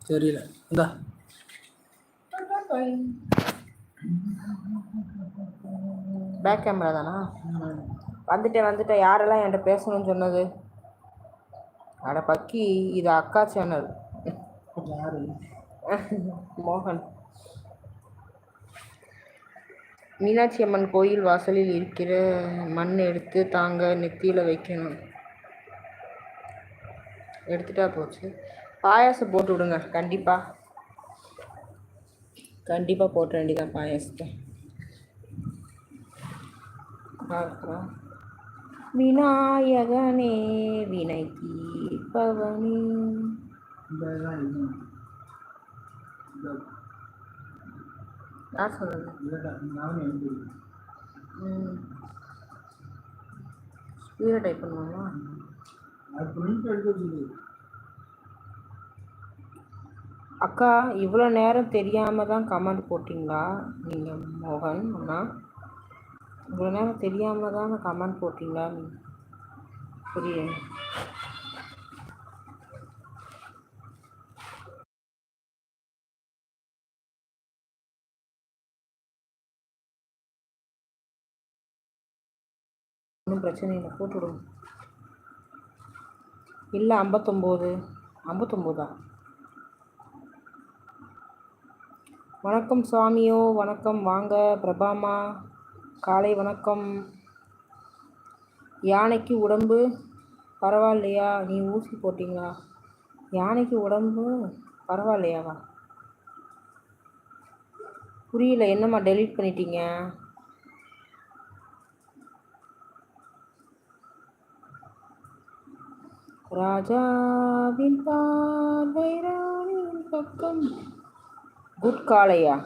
தெரியல. இந்தா back camera தானா? வந்துட்டேன். யாரெல்லாம் என்கிட்ட பேசணும்னு சொன்னது? அட பக்கி, இது அக்கா சேனல். மோகன். மீனாட்சி அம்மன் கோயில் வாசலில் இருக்கிற மண் எடுத்து தாங்க, நெத்தியில் வைக்கணும். எடுத்துட்டா போச்சு. பாயாசம் போட்டு விடுங்க. கண்டிப்பாக போட்ட வேண்டியதான் பாயாசத்தை. பார்க்குறோம். விநாயகனே வினை தீர்ப்பவனே. யார் சொல்றது? ஸ்பீடை டைப் பண்ணுவாங்களா? அக்கா, இவ்வளோ நேரம் தெரியாம தான் கமெண்ட் போட்டிங்களா நீங்கள்? மோகன் அண்ணா, இவ்வளோ நேரம் தெரியாம தான் கமெண்ட் போட்டிங்களா? புரியல. ஒன்றும் பிரச்சனை இல்லை, போட்டுவிடுங்க. இல்லை, 59 வணக்கம் சுவாமியோ. வணக்கம். வாங்க பிரபாமா, காலை வணக்கம். யானைக்கு உடம்பு பரவாயில்லையா? நீ ஊசி போட்டிங்களா? யானைக்கு உடம்பு பரவாயில்லையாவா? புரியல. என்னம்மா டெலீட் பண்ணிட்டீங்க? ராஜாவின் பார்வை ராணியின் பக்கம். குட் காலையா?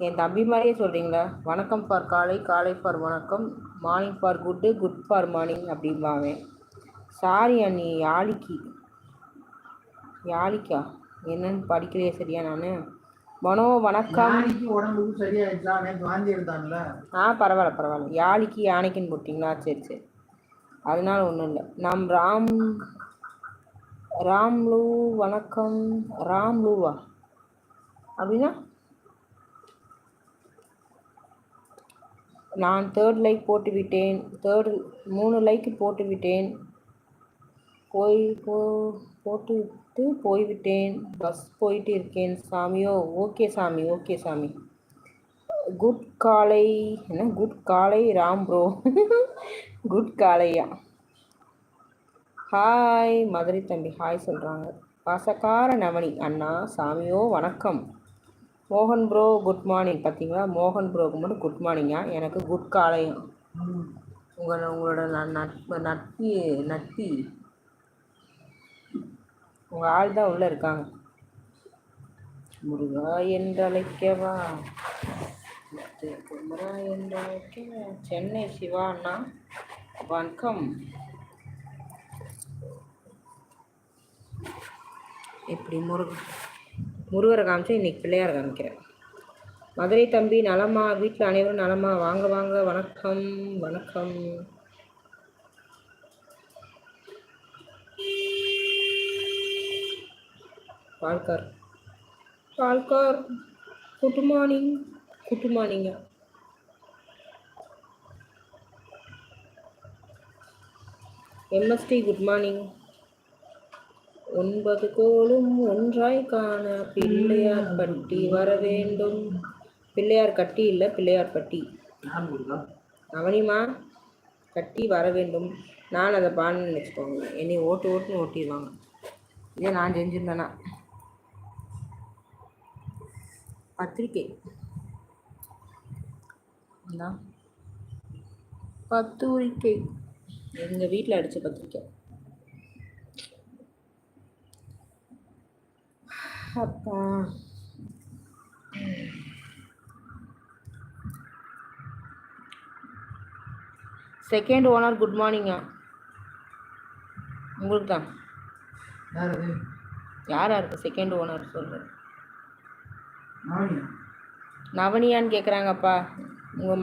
என் தம்பி மாதிரியே சொல்கிறீங்களா? வணக்கம் ஃபார் காலை, காலை ஃபார் வணக்கம், morning for good, good for morning அப்படிம்பாங்க. சாரி அண்ணி, யாழிக்கா என்னன்னு படிக்கலையே சரியா நான். மனோ வணக்கம். பரவாயில்ல. யாழிக்கு யானைக்குன்னு போட்டிங்களா? சரி. அதனால ஒன்றும் இல்லை. நாம் ராம்லூ வணக்கம். ராம்லூவா அப்படின்னா? நான் 3 லைக் போட்டு விட்டேன். 3 லைக் போட்டு விட்டேன். போட்டுவிட்டு போய்விட்டேன். பஸ் போயிட்டு இருக்கேன் சாமியோ. ஓகே சாமி. குட் காலை. என்ன குட் காலை ராம் ப்ரோ? குட் காலையா? ஹாய் மதுரை தம்பி, ஹாய் சொல்கிறாங்க. பாசக்கார நவனி அண்ணா சாமியோ வணக்கம். மோகன் ப்ரோ குட் மார்னிங். பார்த்தீங்களா, மோகன் ப்ரோக்கு மட்டும் குட் மார்னிங்கா, எனக்கு குட் காலையும். உங்களோட நட்பி உங்கள் ஆள் தான் உள்ளே இருக்காங்க. முருகா என்றழைக்கவா, குமரா என்றழைக்கவா. சென்னை சிவா அண்ணா வணக்கம். இப்படி முருகரை காமிச்சா இன்னைக்கு பிள்ளையார் காமிக்கிறேன். மதுரை தம்பி நலமா? வீட்டில் அனைவரும் நலமா? வாங்க வணக்கம். பால்கார் good morning. MSD good morning. 9 கோளும் ஒன்றாய் காண பிள்ளையார் பட்டி வர வேண்டும். பிள்ளையார் கட்டி இல்லை, பிள்ளையார் பட்டி. அவனிமா கட்டி வர வேண்டும். நான் அதை பான்னு நினச்சிக்கோங்க. என்னை ஓட்டுன்னு ஓட்டிடுவாங்க. இதே நான் செஞ்சிருந்தேன்னா. பத்திரிக்கை 10 உரிக்கை எங்கள் வீட்டில் அடித்த பத்திரிக்கை. அப்பா செகண்ட் ஓனர் குட் மார்னிங்கா. உங்களுக்கு தான். யாருக்கு செகண்ட் ஓனர் சொல்கிறேன்? நவனியான்னு கேட்குறாங்கப்பா. உங்கள்